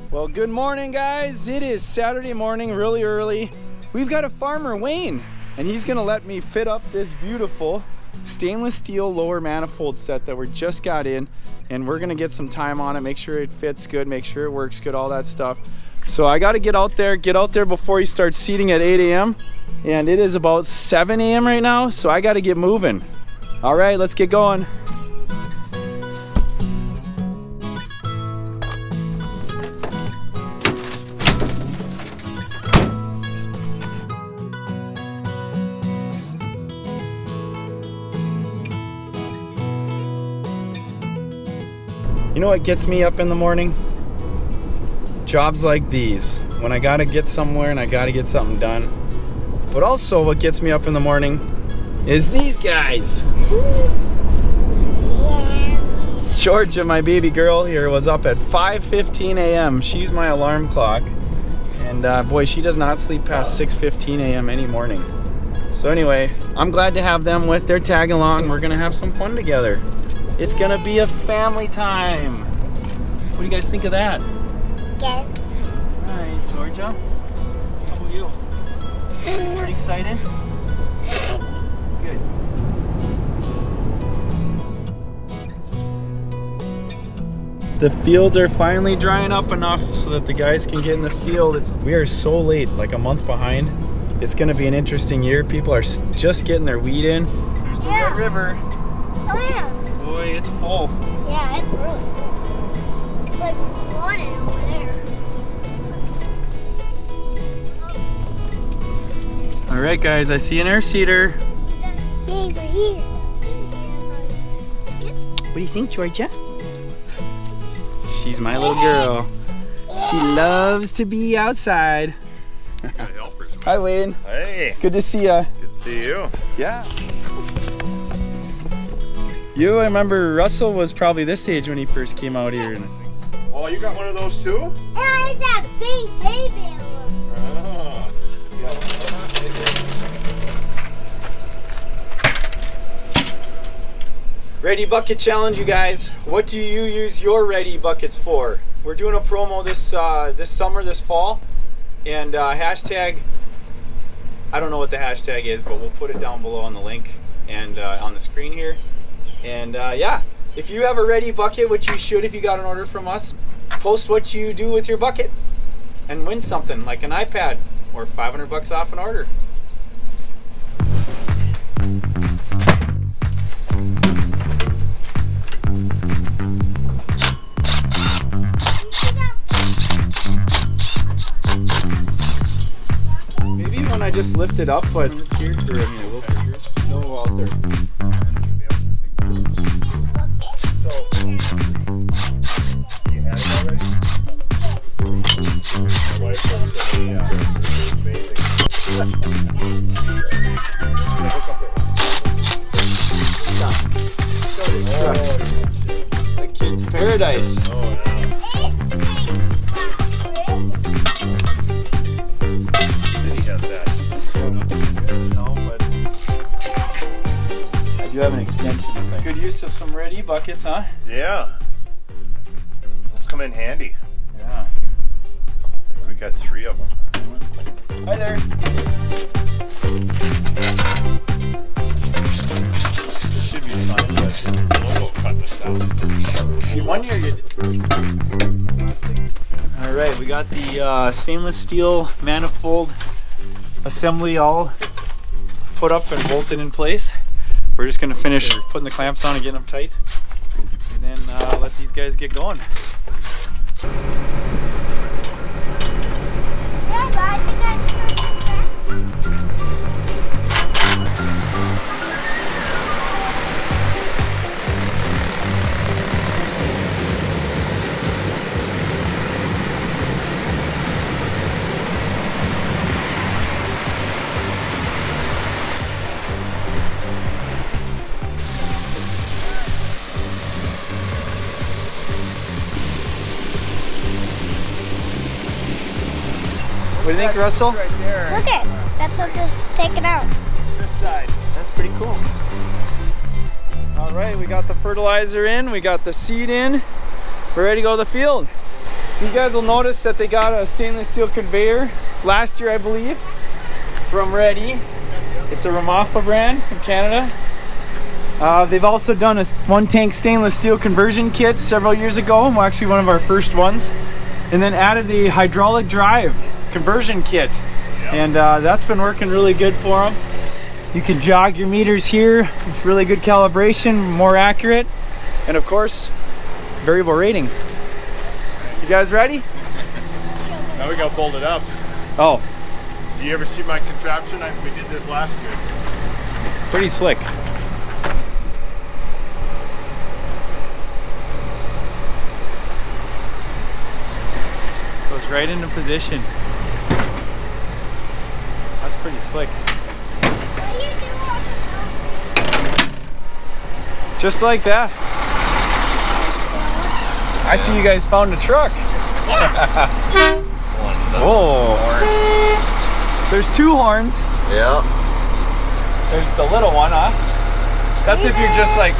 Well, good morning, guys. It is Saturday morning, really early. We've got a farmer, Wayne, and he's gonna let me fit up this beautiful stainless steel lower manifold set that we just got in, and we're gonna get some time on it, make sure it fits good, make sure it works good, all that stuff. So I gotta get out there before he starts seeding at 8 a.m. and it is about 7 a.m. right now, so I gotta get moving. All right, let's get going. You know what gets me up in the morning? Jobs like these, when I gotta get somewhere and I gotta get something done. But also what gets me up in the morning is these guys. Georgia, my baby girl here, was up at 5:15 a.m. She's my alarm clock. And boy, she does not sleep past 6:15 a.m. any morning. So anyway, I'm glad to have them with. They're tagging along. We're gonna have some fun together. It's gonna be a family time. What do you guys think of that? Good. All right, Georgia. How about you? Pretty excited? Good. The fields are finally drying up enough so that the guys can get in the field. We are so late, like a month behind. It's gonna be an interesting year. People are just getting their weed in. There's the Red River. Oh yeah. Boy, it's full. Yeah, it's really full. It's like flooded over there. All right, guys, I see an air seeder. Hey, we're here. What do you think, Georgia? She's my little girl. She loves to be outside. Hi, Wayne. Hey. Good to see ya. Good to see you. Yeah. I remember Russell was probably this age when he first came out here. Oh, you got one of those too? Yeah, it's that big baby one. Oh. Ready Bucket Challenge, you guys. What do you use your Ready Buckets for? We're doing a promo this summer, this fall, and hashtag, I don't know what the hashtag is, but we'll put it down below on the link and on the screen here. And yeah, if you have a Ready bucket, which you should if you got an order from us, post what you do with your bucket and win something like an iPad or 500 bucks off an order. Maybe when I just lift it up, but it's here. Or, I mean, it will be here. No, out there. It's a kid's paradise. Oh, yeah. City has that. No, but I do have an extension. Good use of some Ready buckets, huh? Yeah. Those come in handy. Yeah. I think we got 3 of them. Hi there. This should be fun, but we'll cut this out. See, 1 year you did. All right, we got the stainless steel manifold assembly all put up and bolted in place. We're just gonna finish putting the clamps on and getting them tight, and then let these guys get going. Yeah, but I think I'm sure that's What do you think, Russell? Right there. Look it. That's what this is taken out. This side. That's pretty cool. All right, we got the fertilizer in, we got the seed in. We're ready to go to the field. So you guys will notice that they got a stainless steel conveyor last year, I believe, from Ready. It's a Ramafa brand from Canada. They've also done a one-tank stainless steel conversion kit several years ago, actually one of our first ones, and then added the hydraulic drive conversion kit. And that's been working really good for them. You can jog your meters here, really good calibration, more accurate, and of course, variable rating. You guys ready? Now we got folded up. Oh, Do you ever see my contraption? We did this last year. pretty slick. Goes right into position. That's pretty slick. What do you do on the phone? Just like that. I see you guys found a truck. Whoa. There's two horns. Yeah. There's the little one, huh? That's if you're just like,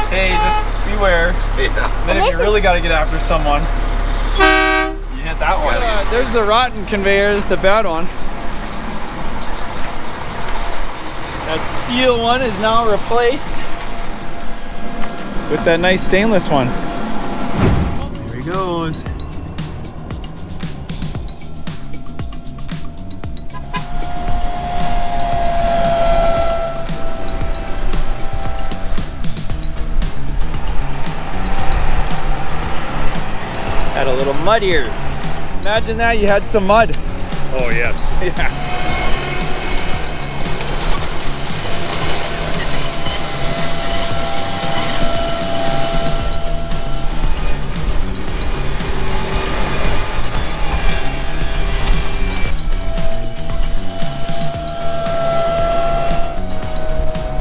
hey, just beware. Yeah. Then if you really got to get after someone, you hit that one. There's the rotten conveyor, the bad one. That steel one is now replaced with that nice stainless one. There he goes. Had a little mud here. Imagine that, you had some mud. Oh yes. Yeah.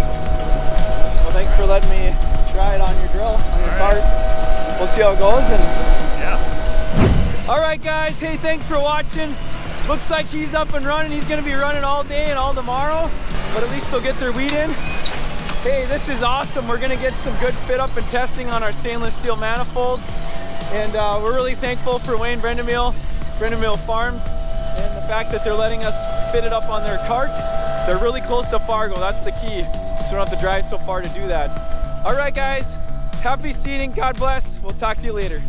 Well, thanks for letting me try it on your drill, on your cart. We'll see how it goes. And Yeah. all right, guys. Hey, thanks for watching. Looks like he's up and running. He's gonna be running all day and all tomorrow, but at least they'll get their wheat in. Hey, this is awesome. We're gonna get some good fit up and testing on our stainless steel manifolds. And we're really thankful for Wayne Brendemill Farms and the fact that they're letting us fit it up on their cart. They're really close to Fargo, that's the key. So we don't have to drive so far to do that. All right, guys, happy seeding, God bless. We'll talk to you later.